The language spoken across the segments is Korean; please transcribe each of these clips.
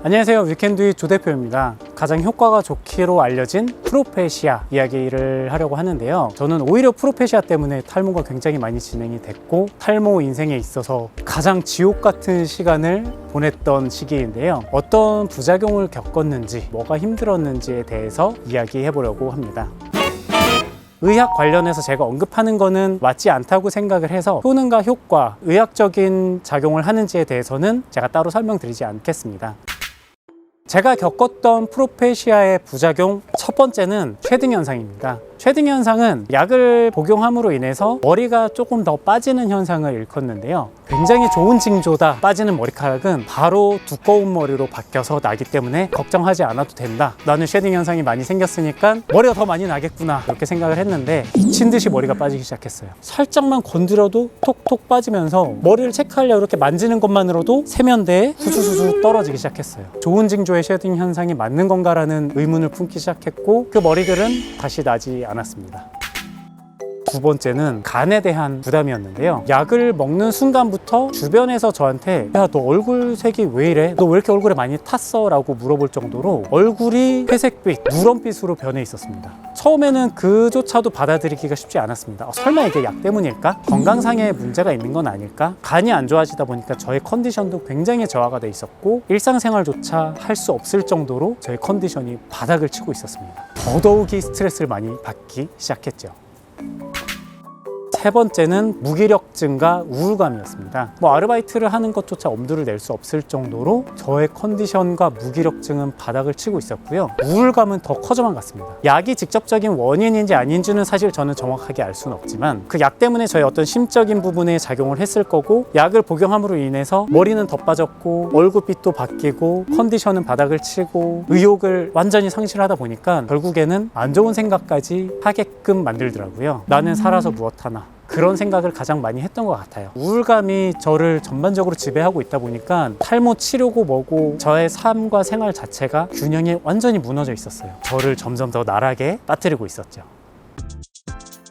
안녕하세요, 위켄드의 조 대표입니다. 가장 효과가 좋기로 알려진 프로페시아 이야기를 하려고 하는데요. 저는 오히려 프로페시아 때문에 탈모가 굉장히 많이 진행이 됐고, 탈모 인생에 있어서 가장 지옥 같은 시간을 보냈던 시기인데요. 어떤 부작용을 겪었는지, 뭐가 힘들었는지에 대해서 이야기해 보려고 합니다. 의학 관련해서 제가 언급하는 거는 맞지 않다고 생각을 해서 효능과 효과, 의학적인 작용을 하는지에 대해서는 제가 따로 설명드리지 않겠습니다. 제가 겪었던 프로페시아의 부작용 첫 번째는 쉐딩 현상입니다. 쉐딩 현상은 약을 복용함으로 인해서 머리가 조금 더 빠지는 현상을 일컫는데요. 굉장히 좋은 징조다. 빠지는 머리카락은 바로 두꺼운 머리로 바뀌어서 나기 때문에 걱정하지 않아도 된다. 나는 쉐딩 현상이 많이 생겼으니까 머리가 더 많이 나겠구나, 이렇게 생각을 했는데 미친 듯이 머리가 빠지기 시작했어요. 살짝만 건드려도 톡톡 빠지면서 머리를 체크하려고 이렇게 만지는 것만으로도 세면대에 후수수수 떨어지기 시작했어요. 좋은 징조의 쉐딩 현상이 맞는 건가라는 의문을 품기 시작했고, 그 머리들은 다시 나지 않았습니다. 두 번째는 간에 대한 부담이었는데요. 약을 먹는 순간부터 주변에서 저한테 야, 너 얼굴 색이 왜 이래? 너 왜 이렇게 얼굴에 많이 탔어? 라고 물어볼 정도로 얼굴이 회색빛, 누런빛으로 변해 있었습니다. 처음에는 그조차도 받아들이기가 쉽지 않았습니다. 설마 이게 약 때문일까? 건강상의 문제가 있는 건 아닐까? 간이 안 좋아지다 보니까 저의 컨디션도 굉장히 저하가 돼 있었고, 일상생활조차 할 수 없을 정도로 저의 컨디션이 바닥을 치고 있었습니다. 더더욱이 스트레스를 많이 받기 시작했죠. 세 번째는 무기력증과 우울감이었습니다. 아르바이트를 하는 것조차 엄두를 낼 수 없을 정도로 저의 컨디션과 무기력증은 바닥을 치고 있었고요. 우울감은 더 커져만 갔습니다. 약이 직접적인 원인인지 아닌지는 사실 저는 정확하게 알 수는 없지만 그 약 때문에 저의 어떤 심적인 부분에 작용을 했을 거고, 약을 복용함으로 인해서 머리는 더 빠졌고 얼굴빛도 바뀌고 컨디션은 바닥을 치고 의욕을 완전히 상실하다 보니까 결국에는 안 좋은 생각까지 하게끔 만들더라고요. 나는 살아서 무엇하나, 그런 생각을 가장 많이 했던 것 같아요. 우울감이 저를 전반적으로 지배하고 있다 보니까 탈모 치료고 뭐고 저의 삶과 생활 자체가 균형이 완전히 무너져 있었어요. 저를 점점 더 나락에 빠뜨리고 있었죠.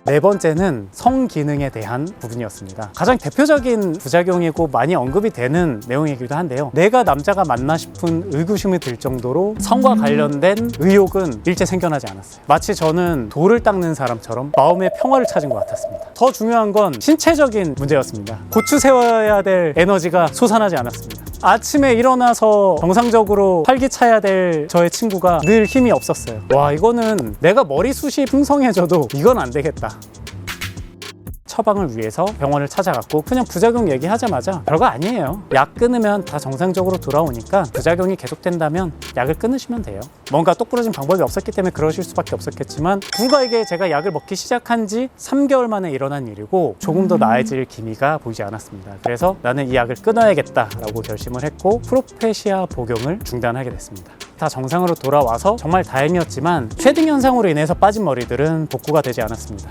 네 번째는 성기능에 대한 부분이었습니다. 가장 대표적인 부작용이고 많이 언급이 되는 내용이기도 한데요. 내가 남자가 맞나 싶은 의구심이 들 정도로 성과 관련된 의욕은 일체 생겨나지 않았어요. 마치 저는 돌을 닦는 사람처럼 마음의 평화를 찾은 것 같았습니다. 더 중요한 건 신체적인 문제였습니다. 고추 세워야 될 에너지가 솟아나지 않았습니다. 아침에 일어나서 정상적으로 활기차야 될 저의 친구가 늘 힘이 없었어요. 와, 이거는 내가 머리숱이 풍성해져도 이건 안 되겠다. 처방을 위해서 병원을 찾아갔고, 그냥 부작용 얘기하자마자 별거 아니에요. 약 끊으면 다 정상적으로 돌아오니까 부작용이 계속된다면 약을 끊으시면 돼요. 뭔가 똑부러진 방법이 없었기 때문에 그러실 수밖에 없었겠지만, 불과 이게 제가 약을 먹기 시작한 지 3개월 만에 일어난 일이고 조금 더 나아질 기미가 보이지 않았습니다. 그래서 나는 이 약을 끊어야겠다라고 결심을 했고 프로페시아 복용을 중단하게 됐습니다. 다 정상으로 돌아와서 정말 다행이었지만 쉐딩 현상으로 인해서 빠진 머리들은 복구가 되지 않았습니다.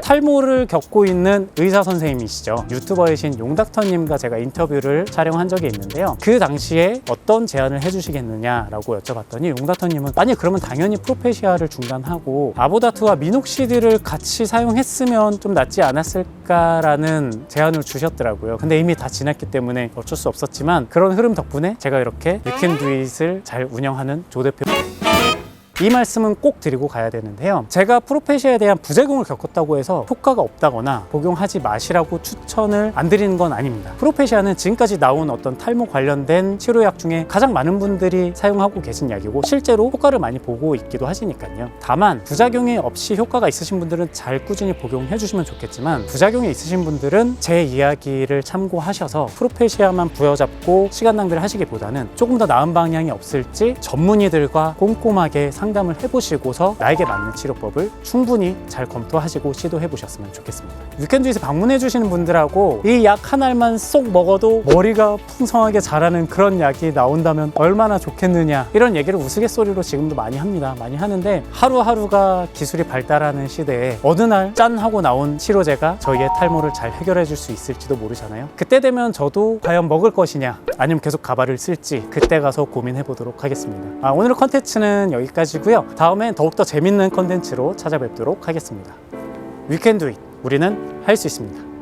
탈모를 겪고 있는 의사 선생님이시죠. 유튜버이신 용닥터님과 제가 인터뷰를 촬영한 적이 있는데요. 그 당시에 어떤 제안을 해주시겠느냐라고 여쭤봤더니 용닥터님은 아니, 그러면 당연히 프로페시아를 중단하고 아보다트와 미녹시딜을 같이 사용했으면 좀 낫지 않았을까라는 제안을 주셨더라고요. 근데 이미 다 지났기 때문에 어쩔 수 없었지만, 그런 흐름 덕분에 제가 이렇게 위켄드잇을 잘 운영하는 조 대표, 이 말씀은 꼭 드리고 가야 되는데요. 제가 프로페시아에 대한 부작용을 겪었다고 해서 효과가 없다거나 복용하지 마시라고 추천을 안 드리는 건 아닙니다. 프로페시아는 지금까지 나온 어떤 탈모 관련된 치료약 중에 가장 많은 분들이 사용하고 계신 약이고 실제로 효과를 많이 보고 있기도 하시니까요. 다만 부작용이 없이 효과가 있으신 분들은 잘 꾸준히 복용해 주시면 좋겠지만, 부작용이 있으신 분들은 제 이야기를 참고하셔서 프로페시아만 부여잡고 시간 낭비를 하시기보다는 조금 더 나은 방향이 없을지 전문의들과 꼼꼼하게 상담을 해보시고서 나에게 맞는 치료법을 충분히 잘 검토하시고 시도해 보셨으면 좋겠습니다. 위켄드잇에 방문해 주시는 분들하고 이 약 한 알만 쏙 먹어도 머리가 풍성하게 자라는 그런 약이 나온다면 얼마나 좋겠느냐, 이런 얘기를 우스갯소리로 지금도 많이 합니다. 많이 하는데 하루하루가 기술이 발달하는 시대에 어느 날 짠 하고 나온 치료제가 저희의 탈모를 잘 해결해 줄 수 있을지도 모르잖아요. 그때 되면 저도 과연 먹을 것이냐 아니면 계속 가발을 쓸지 그때 가서 고민해 보도록 하겠습니다. 오늘 컨텐츠는 여기까지고요. 다음엔 더욱더 재밌는 컨텐츠로 찾아뵙도록 하겠습니다. 위켄드잇, 우리는 할 수 있습니다.